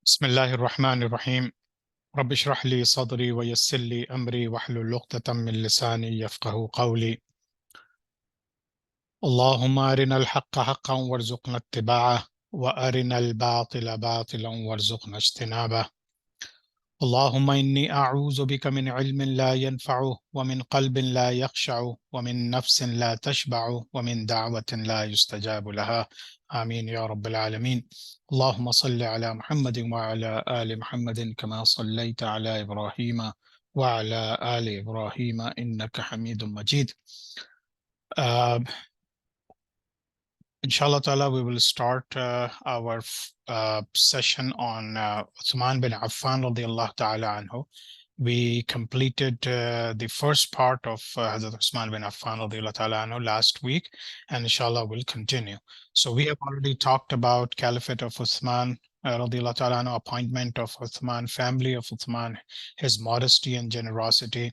بسم الله الرحمن الرحيم. رب اشرح لي صدري ويسر لي أمري واحلل عقدة من لساني يفقه قولي. اللهم أرنا الحق حقا وارزقنا اتباعه وأرنا الباطل باطلا وارزقنا اجتنابه. اللهم إني أعوذ بك من علم لا ينفع ومن قلب لا يخشع ومن نفس لا تشبع ومن دعوة لا يستجاب لها. آمين يا رب العالمين. اللهم صل على محمد وعلى آل محمد كما صليت على إبراهيم وعلى آل إبراهيم إنك حميد مجيد. Uh, Inshallah ta'ala, we will start our session on Uthman bin Affan radiallahu ta'ala anhu. We completed the first part of Hazrat Uthman bin Affan radiallahu ta'ala anhu last week, and inshallah we'll continue. So we have already talked about Caliphate of Uthman radiallahu ta'ala anhu, appointment of Uthman, family of Uthman, his modesty and generosity,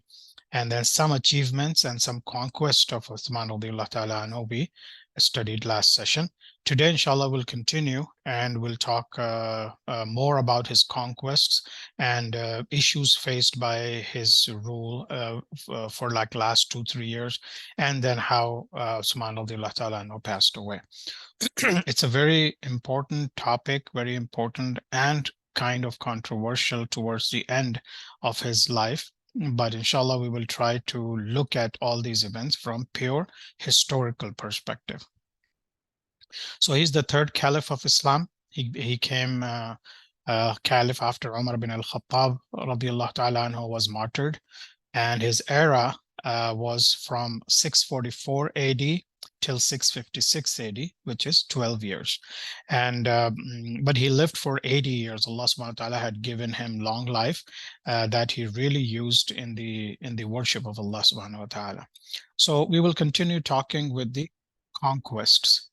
and then some achievements and some conquest of Uthman radiallahu ta'ala anhu we studied last session. Today, inshallah, we'll continue and we'll talk more about his conquests and issues faced by his rule for like last 2-3 years, and then how Uthman radiallahu ta'ala anhu passed away. It's a very important topic, very important and kind of controversial towards the end of his life. But inshallah, we will try to look at all these events from pure historical perspective. So he's the third caliph of Islam. He came caliph after Umar bin al-Khattab radiallahu ta'ala anhu was martyred. And his era was from 644 AD till 656 AD, which is 12 years. And but he lived for 80 years. Allah subhanahu wa ta'ala had given him long life that he really used in the worship of Allah subhanahu wa ta'ala. So we will continue talking with the conquests.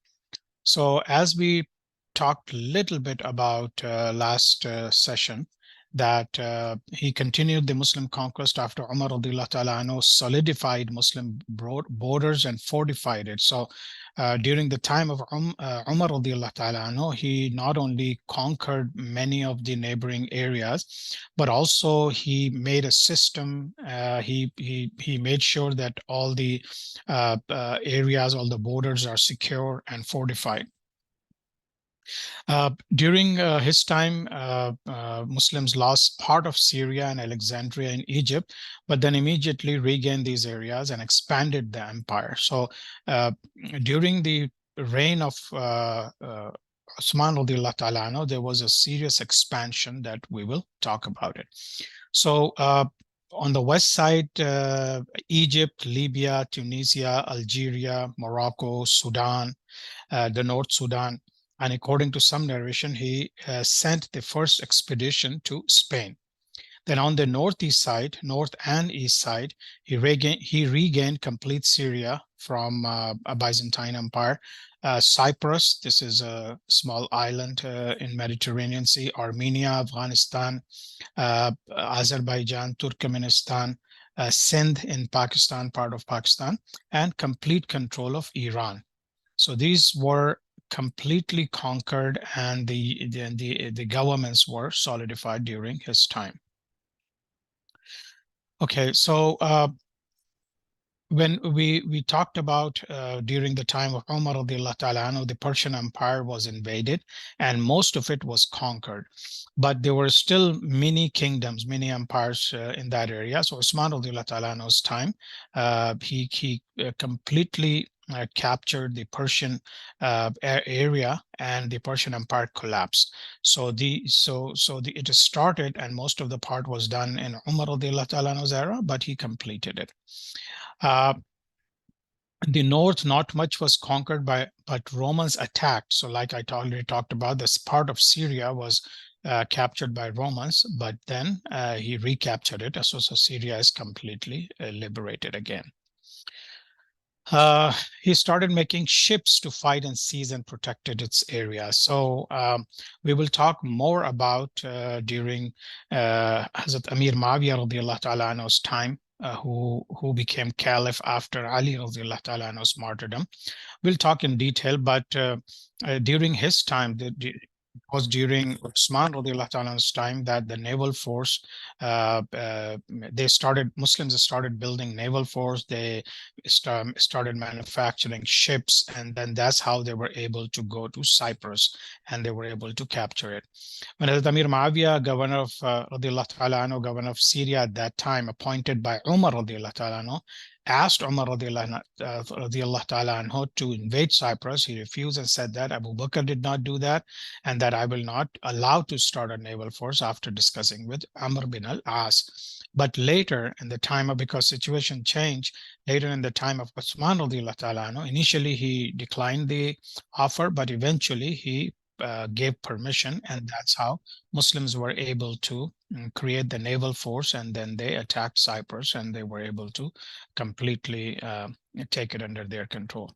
So as we talked a little bit about last session, that he continued the Muslim conquest after Umar radiallahu ta'ala anhu solidified Muslim borders and fortified it. So during the time of Umar radiallahu ta'ala anhu, he not only conquered many of the neighboring areas, but also he made a system. He made sure that all the areas, all the borders are secure and fortified. During his time, Muslims lost part of Syria and Alexandria in Egypt, but then immediately regained these areas and expanded the empire. So during the reign of Uthman radiallahu ta'ala anhu, there was a serious expansion that we will talk about it. So on the west side, Egypt, Libya, Tunisia, Algeria, Morocco, Sudan, the North Sudan. And according to some narration, he sent the first expedition to Spain. Then on the northeast side, north and east side, he regained complete Syria from a Byzantine Empire. Cyprus, this is a small island in Mediterranean Sea, Armenia, Afghanistan, Azerbaijan, Turkmenistan, Sindh in Pakistan, part of Pakistan, and complete control of Iran. So these were completely conquered, and the governments were solidified during his time. Okay, so when we talked about during the time of Umar radiallahu ta'ala anhu, the Persian Empire was invaded and most of it was conquered, but there were still many kingdoms, many empires in that area. So Uthman radiallahu ta'ala anhu's time, he completely captured the Persian area, and the Persian Empire collapsed. So it started, and most of the part was done in Umar radiallahu ta'ala anhu's era, but he completed it. The north, not much was conquered but Romans attacked. So like I already talked about, this part of Syria was captured by Romans, but then he recaptured it. So Syria is completely liberated again. He started making ships to fight in seas and protected its area. So we will talk more about during Hazrat Amir Muawiyah radiallahu ta'ala anhu's time, who became caliph after Ali radiallahu ta'ala anhu's martyrdom. We'll talk in detail, but during his time, was during Uthman radiallahu ta'ala's time that the naval force, Muslims started building naval force, they started manufacturing ships, and then that's how they were able to go to Cyprus and they were able to capture it. When Hazrat Amir Muawiyah, governor of radiallahu ta'ala anhu, governor of Syria at that time, appointed by Umar radiallahu ta'ala anhu, asked Umar radiallahu ta'ala anhu to invade Cyprus. He refused and said that Abu Bakr did not do that and that I will not allow to start a naval force after discussing with Amr bin al-As. But later in the time of, because situation changed, later in the time of Uthman radiallahu ta'ala anhu, initially he declined the offer, but eventually he gave permission, and that's how Muslims were able to create the naval force, and then they attacked Cyprus and they were able to completely take it under their control.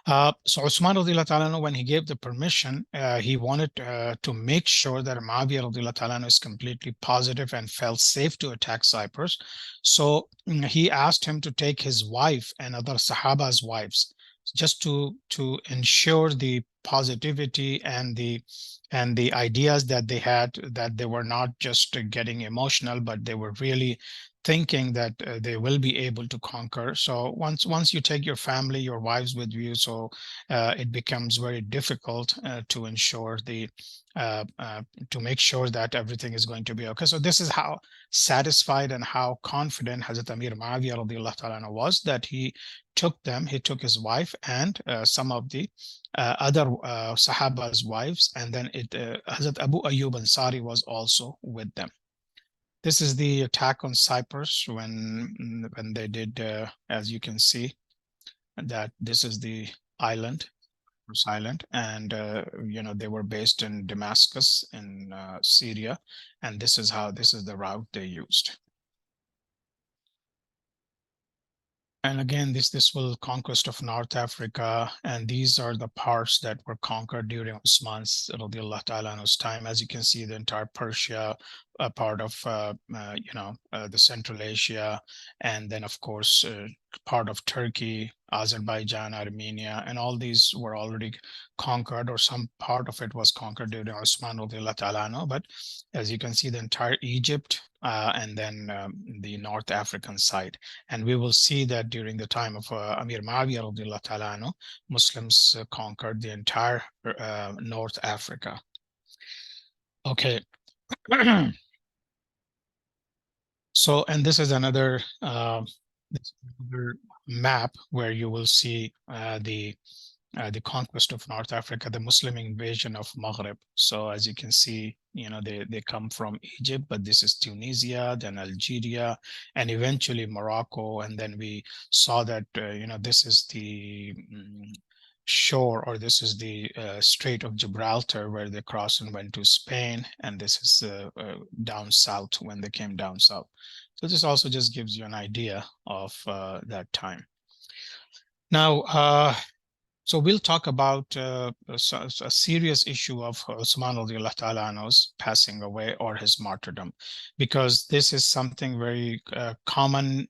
So Usman radiallahu ta'ala, when he gave the permission, he wanted to make sure that Muawiyah radiallahu ta'ala is completely positive and felt safe to attack Cyprus. So he asked him to take his wife and other Sahaba's wives just to ensure the positivity and the ideas that they had, that they were not just getting emotional, but they were really thinking that they will be able to conquer. So once you take your family, your wives with you, so it becomes very difficult to ensure to make sure that everything is going to be okay. So this is how satisfied and how confident Hazrat Amir Muawiyah radiallahu ta'ala was, that he took his wife and some of the other Sahaba's wives, and then Hazrat Abu Ayyub Ansari was also with them. This is the attack on Cyprus when they did, as you can see, that this is the island, and they were based in Damascus in Syria, and this is the route they used. And again, this will conquest of North Africa, and these are the parts that were conquered during Usman's radiallahu ta'ala anhu's time. As you can see, the entire Persia, a part of the Central Asia, and then of course part of Turkey, Azerbaijan, Armenia, and all these were already conquered, or some part of it was conquered during Usman radiallahu ta'ala anhu. But as you can see, the entire Egypt, and then the North African side. And we will see that during the time of Amir Muawiyah radiallahu ta'ala anhu, Muslims conquered the entire North Africa. Okay. So, and this is another map where you will see the conquest of North Africa, the Muslim invasion of Maghreb. So as you can see, they come from Egypt, but this is Tunisia, then Algeria, and eventually Morocco. And then we saw that, this is the shore, or this is the Strait of Gibraltar, where they crossed and went to Spain. And this is down south, when they came down south. So this also just gives you an idea of that time. Now, so we'll talk about a serious issue of Usman radiallahu ta'ala anhu's passing away, or his martyrdom, because this is something very common.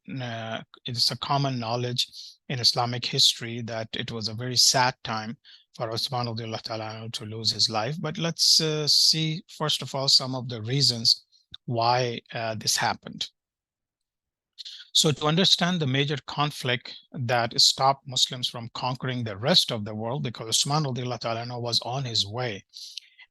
It's a common knowledge in Islamic history that it was a very sad time for Usman radiallahu ta'ala anhu to lose his life. But let's see, first of all, some of the reasons why this happened. So to understand the major conflict that stopped Muslims from conquering the rest of the world, because Usman radiallahu ta'ala anhu was on his way,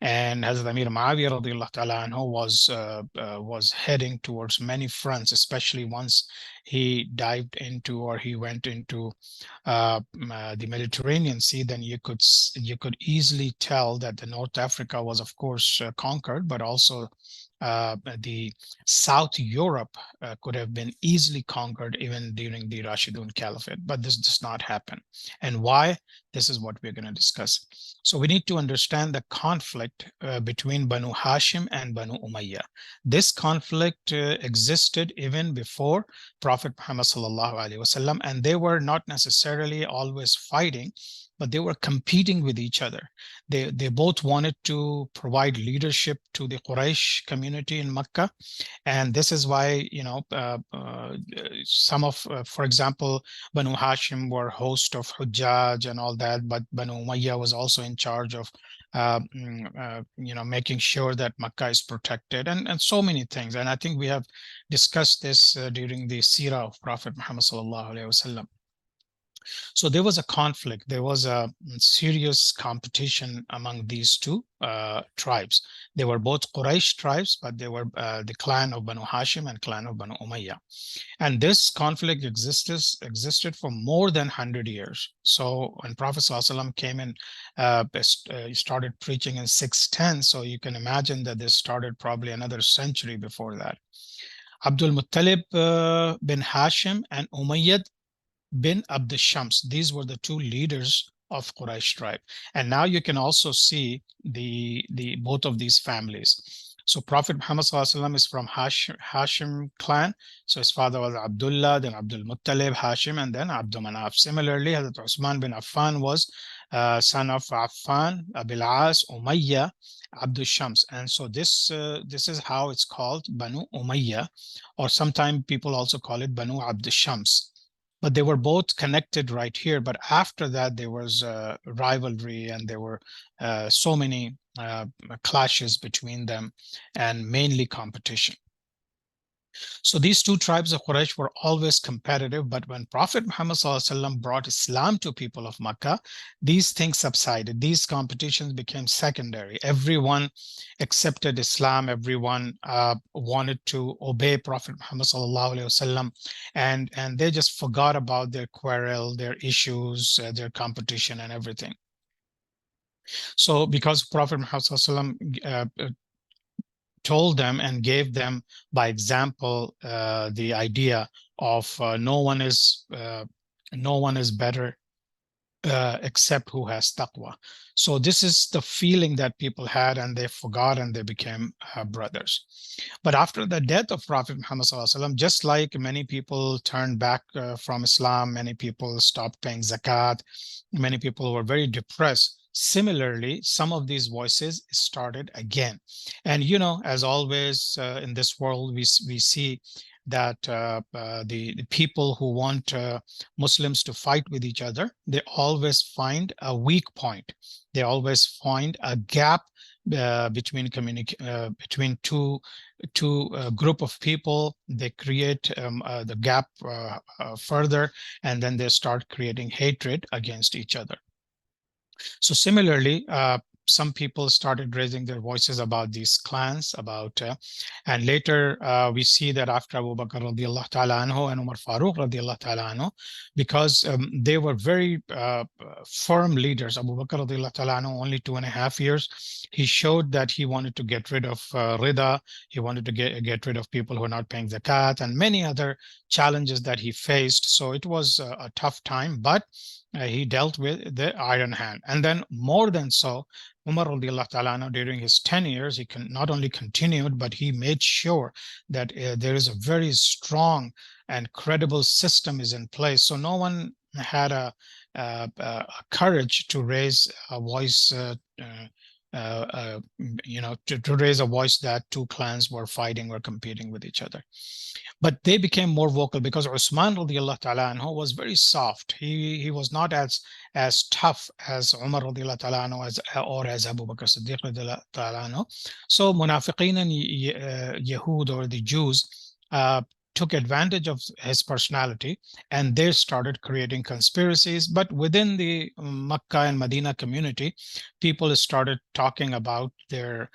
and Hazrat Amir Muawiyah radiallahu ta'ala anhu was heading towards many fronts, especially once he dived into, or he went into the Mediterranean Sea. Then you could easily tell that the North Africa was, of course, conquered, but also the South Europe could have been easily conquered even during the Rashidun Caliphate, but this does not happen. And why? This is what we're going to discuss. So we need to understand the conflict between Banu Hashim and Banu Umayyah. This conflict existed even before Prophet Muhammad sallallahu alaihi wasallam, and they were not necessarily always fighting. but they were competing with each other. They both wanted to provide leadership to the Quraysh community in Mecca, and this is why, some of, for example, Banu Hashim were host of Hujjaj and all that, but Banu Umayyah was also in charge of making sure that Makkah is protected, and so many things. And I think we have discussed this during the Seerah of Prophet Muhammad sallallahu alaihi wasallam. So there was a conflict. There was a serious competition among these two tribes. They were both Quraysh tribes, but they were the clan of Banu Hashim and clan of Banu Umayyah. And this conflict existed for more than 100 years. So when Prophet ﷺ came in, he started preaching in 610. So you can imagine that this started probably another century before that. Abdul Muttalib bin Hashim and Umayyad bin Abd Shams. These were the two leaders of Quraysh tribe. And now you can also see the both of these families. So Prophet Muhammad ﷺ is from Hashim clan. So his father was Abdullah, then Abdul Muttalib, Hashim, and then Abdul Manaf. Similarly, Hazrat Uthman bin Affan was son of Affan, Abil As, Umayyah, Abdul Shams. And so this is how it's called, Banu Umayyah, or sometimes people also call it Banu Abd Shams. But they were both connected right here. But after that, there was rivalry, and there were so many clashes between them, and mainly competition. So these two tribes of Quraysh were always competitive, but when Prophet Muhammad ﷺ brought Islam to people of Makkah, these things subsided. These competitions became secondary. Everyone accepted Islam. Everyone wanted to obey Prophet Muhammad ﷺ, and they just forgot about their quarrel, their issues, their competition, and everything. So because Prophet Muhammad ﷺ told them and gave them by example the idea of no one is better except who has taqwa. So this is the feeling that people had, and they forgot, and they became brothers. But after the death of Prophet Muhammad ﷺ, just like many people turned back from Islam, many people stopped paying zakat, many people were very depressed. Similarly, some of these voices started again. And, as always in this world, we see that the people who want Muslims to fight with each other, they always find a weak point. They always find a gap between two group of people. They create the gap further, and then they start creating hatred against each other. So similarly, some people started raising their voices about these clans, and later we see that after Abu Bakr radiallahu ta'ala anhu and Umar Farooq radiallahu ta'ala anhu, because they were very firm leaders. Abu Bakr radiallahu ta'ala anhu, only 2.5 years, he showed that he wanted to get rid of Rida, he wanted to get rid of people who are not paying zakat, and many other challenges that he faced. So it was a tough time, but he dealt with the iron hand. And then more than so, Umar radiallahu ta'ala, during his 10 years, he not only continued, but he made sure that there is a very strong and credible system is in place. So no one had a courage to raise a voice, to raise a voice that two clans were fighting or competing with each other. But they became more vocal because Uthman radiallahu ta'ala anhu was very soft. He was not as tough as Umar radiallahu ta'ala anhu or as Abu Bakr Siddiq radiallahu ta'ala anhu. So Munafiqeen and Yahud, or the Jews, took advantage of his personality, and they started creating conspiracies. But within the Makkah and Medina community, people started talking about the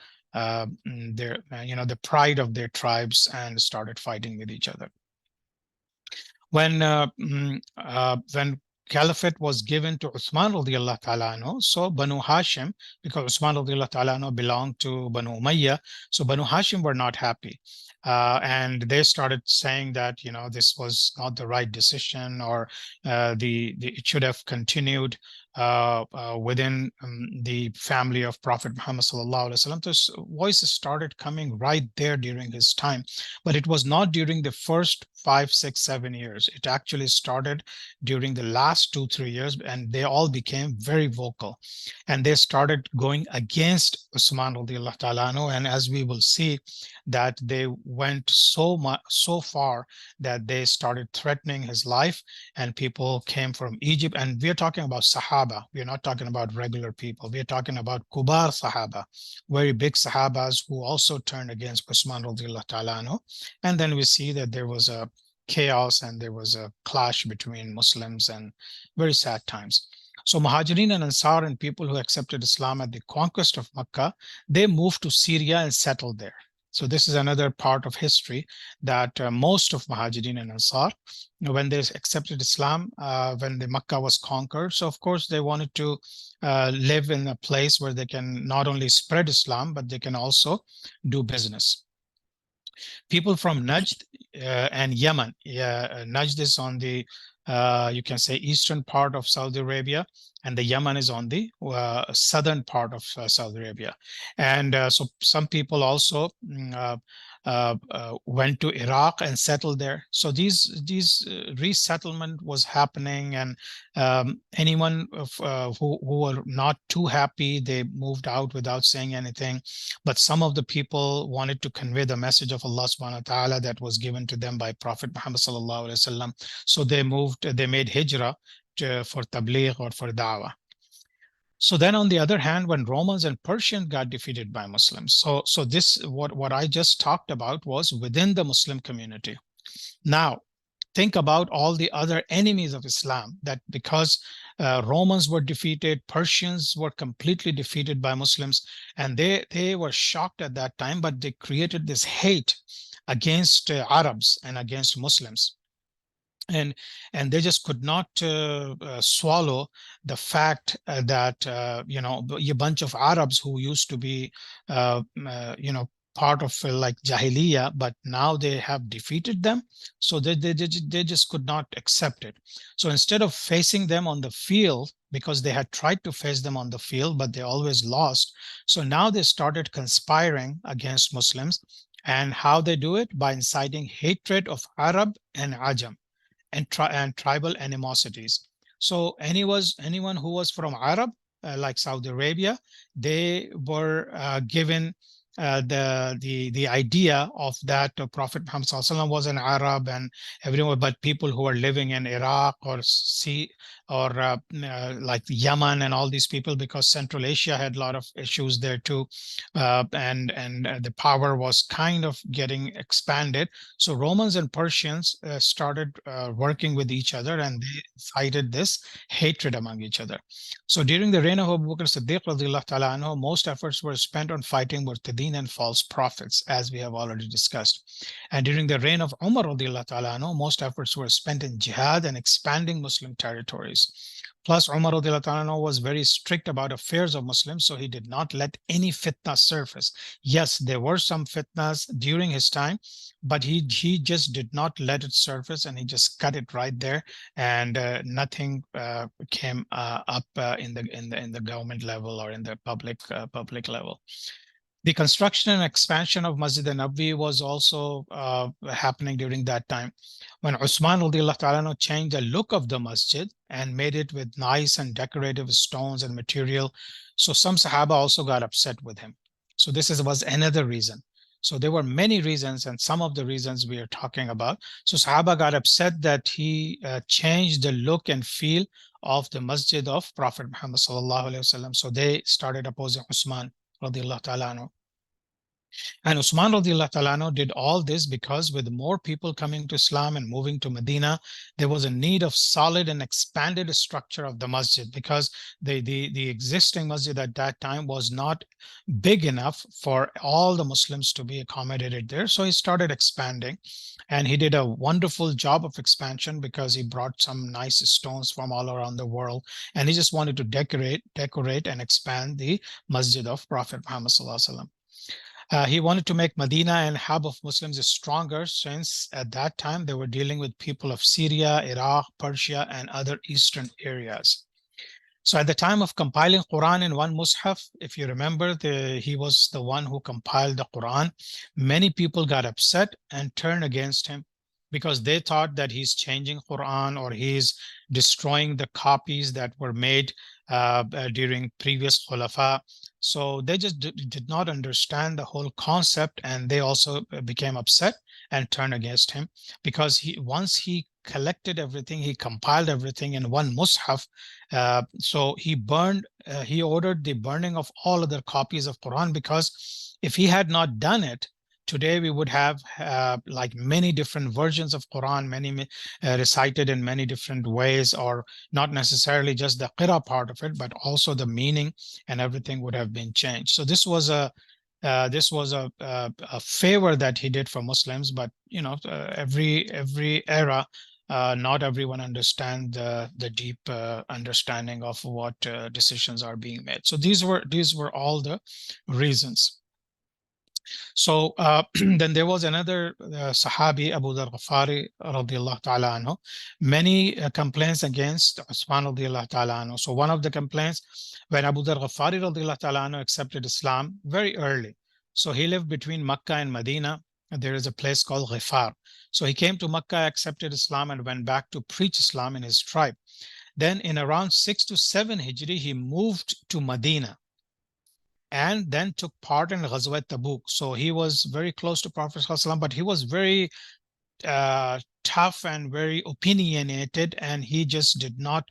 pride of their tribes, and started fighting with each other. When Caliphate was given to Uthman radiallahu ta'ala anhu, so Banu Hashim, because Uthman radiallahu ta'ala anhu belonged to Banu Umayyah, so Banu Hashim were not happy. And they started saying that, this was not the right decision, or it should have continued within the family of Prophet Muhammad sallallahu alaihi wasallam. Those voices started coming right there during his time, but it was not during the first 5, 6, 7 years. It actually started during the last 2, 3 years, and they all became very vocal, and they started going against Usman radiallahu ta'ala anhu. And as we will see, that they went so far that they started threatening his life, and people came from Egypt. And we're talking about Sahaba. We're not talking about regular people. We're talking about Kubar Sahaba, very big Sahabas who also turned against Usman radiallahu ta'ala anhu. And then we see that there was a chaos and there was a clash between Muslims, and very sad times. So Muhajirin and Ansar and people who accepted Islam at the conquest of Mecca, they moved to Syria and settled there. So this is another part of history, that most of Muhajirin and Ansar, when they accepted Islam, when the Mecca was conquered, so of course they wanted to live in a place where they can not only spread Islam, but they can also do business. People from Najd and Yemen. Najd is on the, you can say, eastern part of Saudi Arabia, and the Yemen is on the southern part of Saudi Arabia. And so some people also went to Iraq and settled there. So these resettlement was happening, and anyone who were not too happy, they moved out without saying anything. But some of the people wanted to convey the message of Allah subhanahu wa ta'ala that was given to them by Prophet Muhammad sallallahu alaihi wasallam. So they made hijrah for tabligh or for da'wah. So then on the other hand, when Romans and Persians got defeated by Muslims, so this, what I just talked about was within the Muslim community. Now, think about all the other enemies of Islam, that because Romans were defeated, Persians were completely defeated by Muslims, and they were shocked at that time, but they created this hate against Arabs and against Muslims. And they just could not swallow the fact that a bunch of Arabs who used to be part of like Jahiliyyah, but now they have defeated them. So they just could not accept it. So instead of facing them on the field, because they had tried to face them on the field, but they always lost. So now they started conspiring against Muslims. And how they do it? By inciting hatred of Arab and Ajam, and tribal animosities. So anyone who was from Arab, like Saudi Arabia, they were given the idea of that Prophet Muhammad sallallahu alaihi wasallam was an Arab, and everyone, but people who are living in Iraq or like Yemen and all these people, because Central Asia had a lot of issues there too, and the power was kind of getting expanded. So Romans and Persians started working with each other, and they cited this hatred among each other. So during the reign of Abu Bakr Siddiq radiallahu ta'ala anhu, most efforts were spent on fighting Murtadeen and false prophets, as we have already discussed. And during the reign of Umar radiallahu ta'ala anhu, most efforts were spent in jihad and expanding Muslim territories. Plus, Umar radiallahu ta'ala anhu was very strict about affairs of Muslims, so he did not let any fitna surface. Yes, there were some fitnas during his time, but he just did not let it surface, and he just cut it right there, and nothing came up in the government level or in the public level. The construction and expansion of Masjid al-Nabawi was also happening during that time, when Usman radiallahu ta'ala changed the look of the masjid and made it with nice and decorative stones and material. So some Sahaba also got upset with him. So this was another reason. So there were many reasons, and some of the reasons we are talking about. So Sahaba got upset that he changed the look and feel of the masjid of Prophet Muhammad sallallahu alaihi wasallam. So they started opposing Usman radiallahu ta'ala anhu. And Usman radiallahu ta'ala anhu did all this because with more people coming to Islam and moving to Medina, there was a need of solid and expanded structure of the masjid, because the existing masjid at that time was not big enough for all the Muslims to be accommodated there. So he started expanding, and he did a wonderful job of expansion because he brought some nice stones from all around the world, and he just wanted to decorate and expand the masjid of Prophet Muhammad sallallahu alaihi wasallam. He wanted to make Medina and hub of Muslims stronger, since at that time they were dealing with people of Syria, Iraq, Persia, and other eastern areas. So at the time of compiling Quran in one mushaf, if you remember, he was the one who compiled the Quran. Many people got upset and turned against him because they thought that he's changing Quran or he's destroying the copies that were made during previous Khulafa. So they just did not understand the whole concept, and they also became upset and turned against him because once he collected everything, he compiled everything in one mushaf. So he ordered the burning of all other copies of Quran, because if he had not done it, today we would have like many different versions of Quran, many recited in many different ways, or not necessarily just the qira part of it, but also the meaning and everything would have been changed. So this was a favor that he did for Muslims, but every era, not everyone understand the deep understanding of what decisions are being made. So these were all the reasons. So then there was another Sahabi, Abu Dhar Ghafari radiallahu ta'ala anhu, many complaints against Uthman radiallahu ta'ala anhu. So one of the complaints, when Abu Dhar Ghafari radiallahu ta'ala anhu accepted Islam very early. So he lived between Makkah and Medina. There is a place called Ghifar. So he came to Makkah, accepted Islam, and went back to preach Islam in his tribe. Then in around 6 to 7 Hijri, he moved to Medina and then took part in Ghazwat Tabuk. So he was very close to Prophet ﷺ, but he was very tough and very opinionated, and he just did not,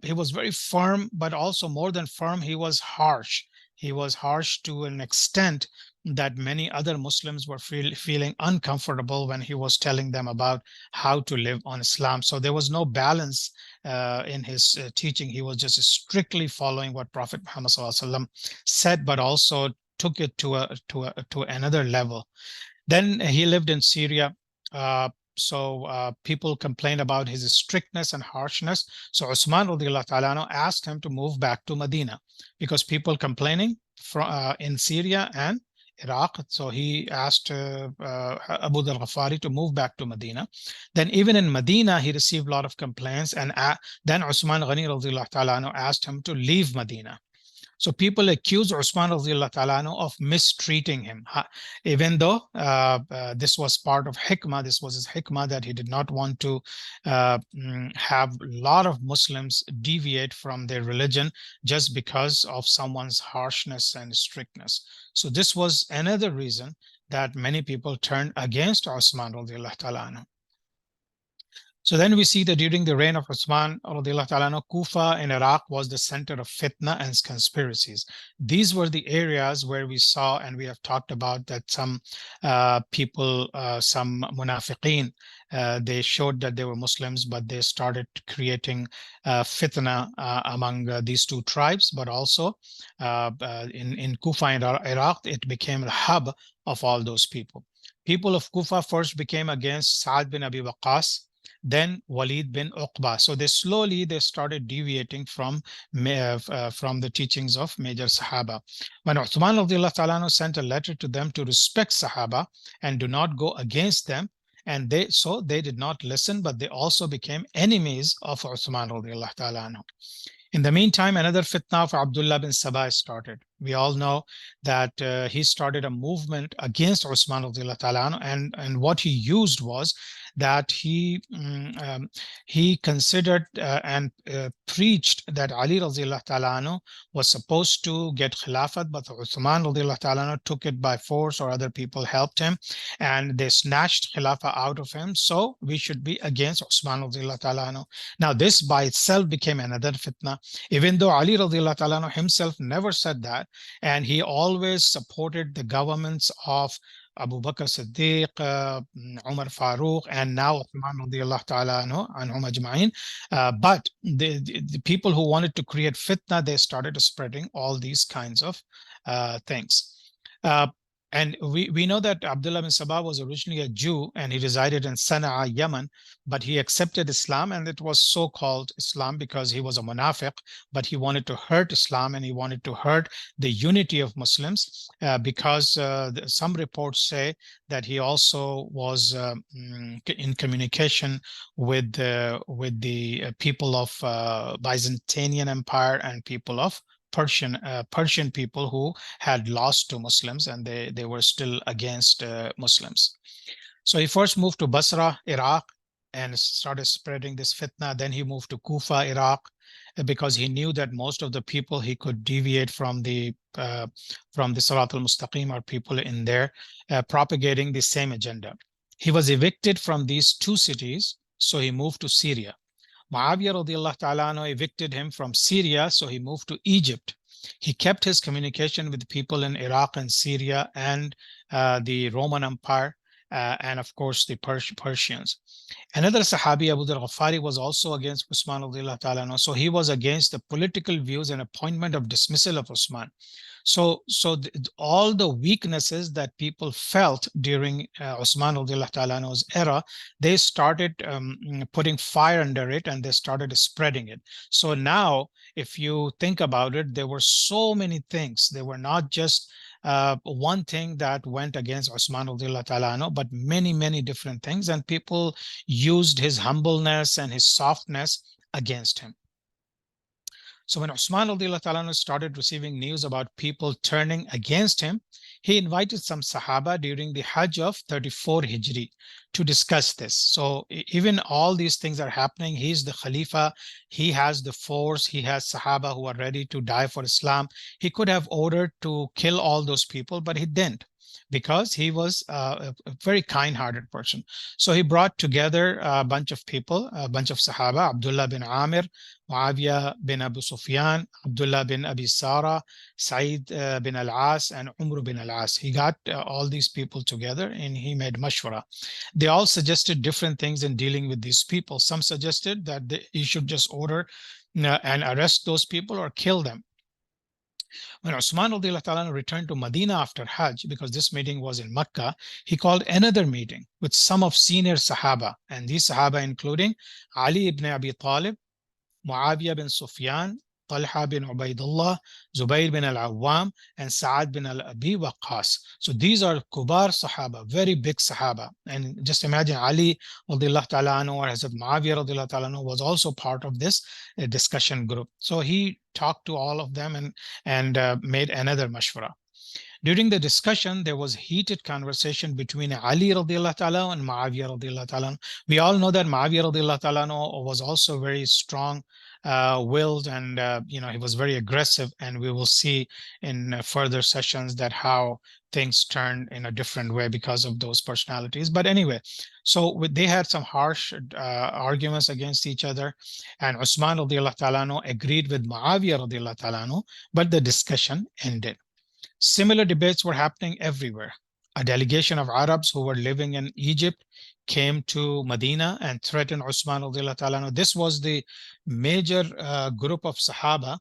he was very firm, but also more than firm, he was harsh. He was harsh to an extent that many other Muslims were feeling uncomfortable when he was telling them about how to live on Islam. So there was no balance in his teaching. He was just strictly following what Prophet Muhammad ﷺ said, but also took it to another level. Then he lived in Syria. So people complained about his strictness and harshness. So Usman radiallahu ta'ala anhu asked him to move back to Medina because people complaining in Syria and Iraq. So he asked Abu Dhar Ghafari to move back to Medina. Then even in Medina, he received a lot of complaints. And then Usman Ghani radiallahu ta'ala anhu asked him to leave Medina. So people accuse Usman radiallahu ta'ala anhu of mistreating him, even though this was part of hikmah. This was his hikmah, that he did not want to have a lot of Muslims deviate from their religion just because of someone's harshness and strictness. So this was another reason that many people turned against Usman radiallahu ta'ala anhu. So then we see that during the reign of Uthman, Kufa in Iraq was the center of fitna and conspiracies. These were the areas where we saw, and we have talked about, that some people, some munafiqeen, they showed that they were Muslims, but they started creating fitna among these two tribes. But also in Kufa in Iraq, it became the hub of all those people. People of Kufa first became against Sa'ad bin Abi Waqqas, then Walid bin Uqba. So they started deviating from the teachings of major Sahaba. When Uthman radiallahu ta'ala sent a letter to them to respect Sahaba and do not go against them, and they did not listen, but they also became enemies of Uthman radiallahu ta'ala. In the meantime, another fitna of Abdullah bin Sabah started. We all know that he started a movement against Usman radiallahu ta'ala, and what he used was that he considered and preached that Ali radiallahu ta'ala was supposed to get Khilafat, but Uthman radiallahu ta'ala took it by force, or other people helped him, and they snatched Khilafah out of him. So we should be against Uthman radiallahu ta'ala. Now this by itself became another fitna, even though Ali radiallahu ta'ala himself never said that, and he always supported the governments of Abu Bakr Siddiq, Umar Farooq, and now Uthman radiallahu ta'ala anhum ajma'in. But the people who wanted to create fitna, they started spreading all these kinds of things. And we know that Abdullah bin Sabah was originally a Jew and he resided in Sana'a, Yemen, but he accepted Islam, and it was so-called Islam because he was a munafiq, but he wanted to hurt Islam and he wanted to hurt the unity of Muslims because some reports say that he also was in communication with the people of Byzantine Empire and people of Persian people who had lost to Muslims, and they were still against Muslims. So he first moved to Basra, Iraq, and started spreading this fitna. Then he moved to Kufa, Iraq, because he knew that most of the people he could deviate from the Sarat al-Mustaqim are people in there propagating the same agenda. He was evicted from these two cities, so he moved to Syria. Muawiyah radiallahu ta'ala anhu evicted him from Syria, so he moved to Egypt. He kept his communication with people in Iraq and Syria and the Roman Empire, and of course the Persians. Another Sahabi, Abu al-Ghafari, was also against Usman radiallahu ta'ala anhu, so he was against the political views and appointment of dismissal of Usman. So all the weaknesses that people felt during Usman radiallahu ta'ala anhu's era, they started putting fire under it and they started spreading it. So now, if you think about it, there were so many things. There were not just one thing that went against Usman radiallahu ta'ala anhu, but many, many different things. And people used his humbleness and his softness against him. So when Usman radiallahu ta'ala started receiving news about people turning against him, he invited some Sahaba during the Hajj of 34 Hijri to discuss this. So even all these things are happening. He's the Khalifa. He has the force. He has Sahaba who are ready to die for Islam. He could have ordered to kill all those people, but he didn't, because he was a very kind-hearted person. So he brought together a bunch of people, a bunch of Sahaba: Abdullah bin Amir, Muawiyah bin Abu Sufyan, Abdullah bin Abi Sara, Sa'id bin Al-As, and Umr bin Al-As. He got all these people together and he made mashwara. They all suggested different things in dealing with these people. Some suggested that he should just order and arrest those people or kill them. When Usman returned to Medina after Hajj, because this meeting was in Mecca, he called another meeting with some of senior Sahaba. And these Sahaba including Ali ibn Abi Talib, Muawiyah bin Sufyan, Talha bin Ubaidullah, Zubayr bin al-Awwam, and Sa'ad bin al-Abi Waqqas. So these are Kubar Sahaba, very big Sahaba. And just imagine Ali radiallahu ta'ala anhu or Hazrat Muawiyah radiallahu ta'ala anhu was also part of this discussion group. So he talked to all of them and made another mashwara. During the discussion, there was heated conversation between Ali radiallahu ta'ala and Muawiyah radiallahu ta'ala. We all know that Muawiyah radiallahu ta'ala was also very strong willed, and he was very aggressive, and we will see in further sessions that how things turned in a different way because of those personalities. But anyway, so they had some harsh arguments against each other, and Usman radiallahu ta'ala agreed with Muawiyah radiallahu ta'ala, but the discussion ended. Similar debates were happening everywhere. A delegation of Arabs who were living in Egypt came to Medina and threatened Usman radiallahu ta'ala. This was the major group of Sahaba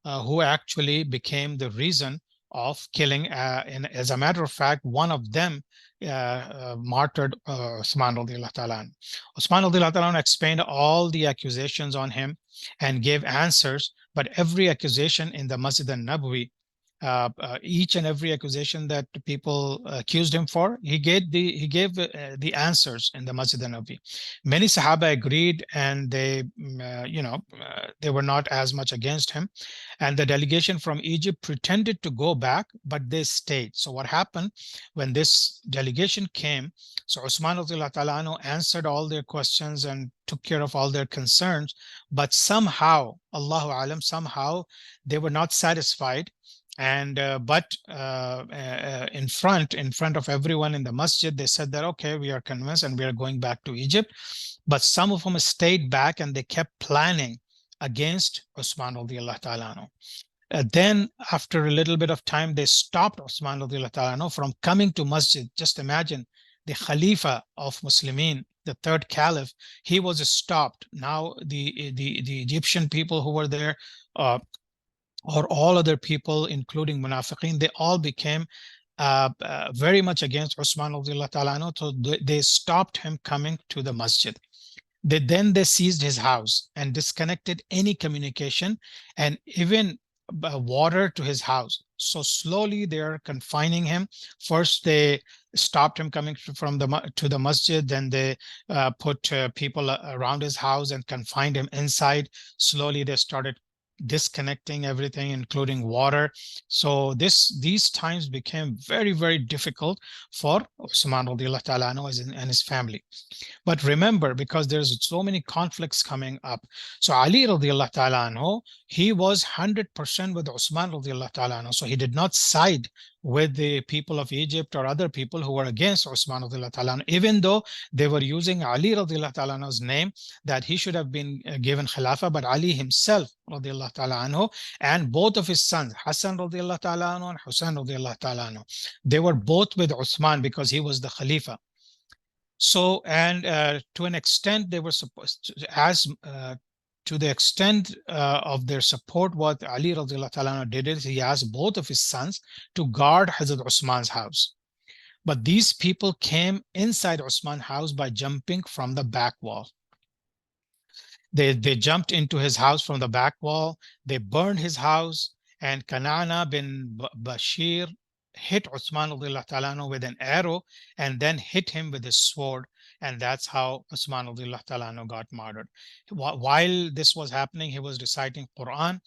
who actually became the reason of killing. And as a matter of fact, one of them martyred Usman radiallahu ta'ala. Usman radiallahu ta'ala explained all the accusations on him and gave answers, but every accusation in the Masjid al-Nabawi, each and every accusation that people accused him for, he gave the answers in the Masjid al-Nabawi. Many Sahaba agreed, and they were not as much against him. And the delegation from Egypt pretended to go back, but they stayed. So what happened when this delegation came? So Usman answered all their questions and took care of all their concerns, but somehow, Allahu alam, somehow they were not satisfied. And in front of everyone in the masjid, they said that, okay, we are convinced and we are going back to Egypt. But some of them stayed back and they kept planning against Usman radiallahu ta'ala. Then after a little bit of time, they stopped Usman radiallahu ta'ala from coming to masjid. Just imagine, the Khalifa of Muslimin, the third caliph, he was stopped. Now the Egyptian people who were there, or all other people, including Munafiqeen, they all became very much against Uthman radiallahu ta'ala anhu, so they stopped him coming to the masjid. Then they seized his house and disconnected any communication and even water to his house. So slowly they are confining him. First they stopped him coming from to the masjid. Then they put people around his house and confined him inside. Slowly they started disconnecting everything, including water. So these times became very, very difficult for Usman radiallahu ta'ala anhu and his family. But remember, because there's so many conflicts coming up. So Ali radiallahu ta'ala anhu, he was 100% with Usman radiallahu ta'ala anhu. So he did not side with the people of Egypt or other people who were against Usman radiallahu ta'ala anhu, even though they were using Ali radiallahu ta'ala anhu's name, that he should have been given Khilafah, but Ali himself radiallahu ta'ala anhu, and both of his sons, Hassan radiallahu ta'ala anhu and Hussein radiallahu ta'ala anhu, they were both with Uthman because he was the Khalifa. So, and to an extent, they were supposed to, as to the extent of their support, what Ali radiallahu ta'ala did is he asked both of his sons to guard Hazrat Usman's house. But these people came inside Usman's house by jumping from the back wall. They jumped into his house from the back wall. They burned his house, and Kanana bin Bashir hit Uthman with an arrow and then hit him with his sword. And that's how Uthman got murdered. While this was happening, he was reciting Quran,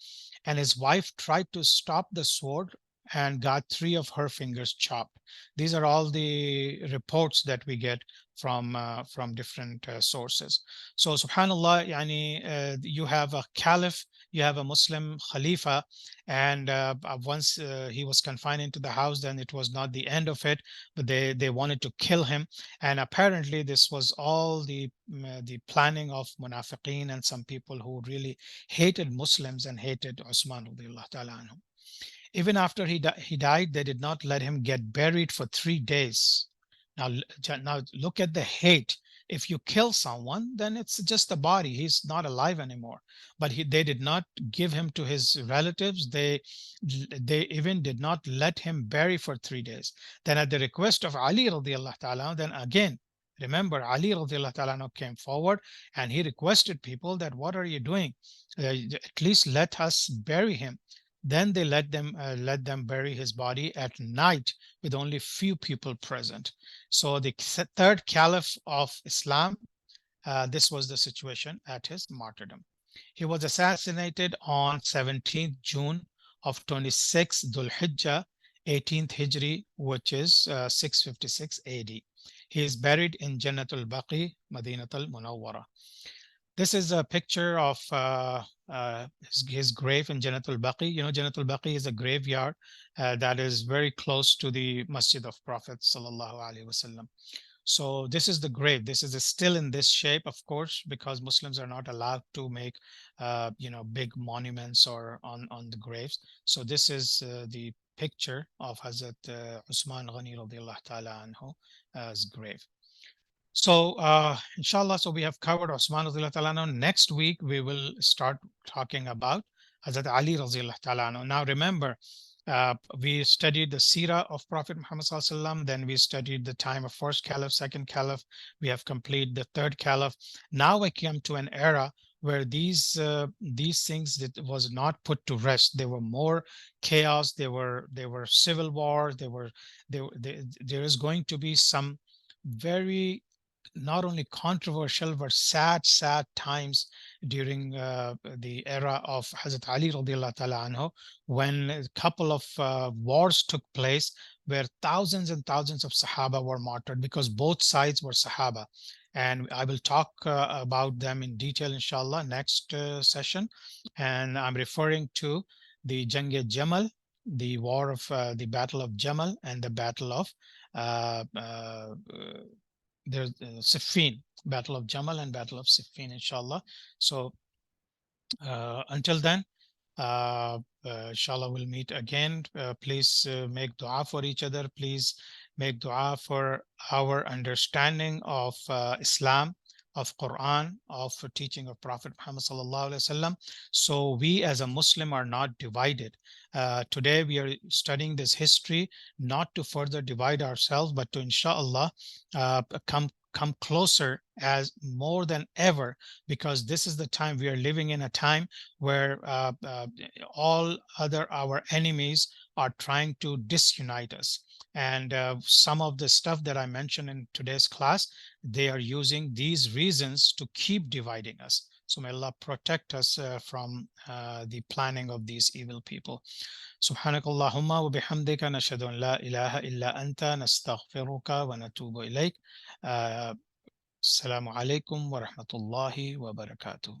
and his wife tried to stop the sword and got 3 of her fingers chopped. These are all the reports that we get from different sources. So subhanallah, yani, you have a caliph, you have a Muslim khalifa, and once he was confined into the house, then it was not the end of it, but they wanted to kill him. And apparently this was all the planning of munafiqeen and some people who really hated Muslims and hated Usman radiallahu ta'ala anhu. Even after he died, they did not let him get buried for 3 days. Now look at the hate. If you kill someone, then it's just a body. He's not alive anymore. But they did not give him to his relatives. They even did not let him bury for 3 days. Then at the request of Ali radiallahu ta'ala, then again, remember, Ali radiallahu ta'ala came forward and he requested people that, what are you doing? At least let us bury him. Then they let them bury his body at night with only few people present. So the third caliph of Islam, this was the situation at his martyrdom. He was assassinated on 17th June of 26 Dhul Hijjah, 18th Hijri, which is 656 AD. He is buried in Jannatul Baqi, Madinatul Munawwara. This is a picture of his grave in Jannatul Baqi. You know, Jannatul Baqi is a graveyard that is very close to the Masjid of Prophet Sallallahu Alaihi Wasallam. So this is the grave. This is still in this shape, of course, because Muslims are not allowed to make, big monuments or on the graves. So this is the picture of Hazrat Usman Ghani radiallahu ta'ala anhu's grave. So inshallah, so we have covered Usman radiallahu ta'ala anhu. Next week, we will start talking about Hazrat Ali radiallahu ta'ala anhu. Now remember, we studied the seerah of Prophet Muhammad sallallahu alaihi wasallam. Then we studied the time of first caliph, second caliph. We have completed the third caliph. Now we come to an era where these things that was not put to rest. There were more chaos. There were civil wars. There is going to be some very not only controversial but sad times during the era of Hazrat Ali radiallahu ta'ala anhu, when a couple of wars took place where thousands and thousands of Sahaba were martyred because both sides were Sahaba. And I will talk about them in detail, inshallah, next session. And I'm referring to the Jang-e-Jamal, the war of the Battle of Jamal, and the Battle of there's Siffin, Battle of Jamal and Battle of Siffin, inshallah. So until then, inshallah, we'll meet again. Please make dua for each other. Please make dua for our understanding of Islam. of Quran, of teaching of Prophet Muhammad sallallahu alaihi wasallam. So we as a Muslim are not divided. Today we are studying this history not to further divide ourselves, but to inshallah come closer as more than ever, because this is the time we are living in, a time where all other our enemies are trying to disunite us. And some of the stuff that I mentioned in today's class, they are using these reasons to keep dividing us. So may Allah protect us from the planning of these evil people. سبحانك اللهم وبحمدك نشهد أن لا إله إلا أنت نستغفرك ونتوب إليك. السلام عليكم ورحمة الله وبركاته.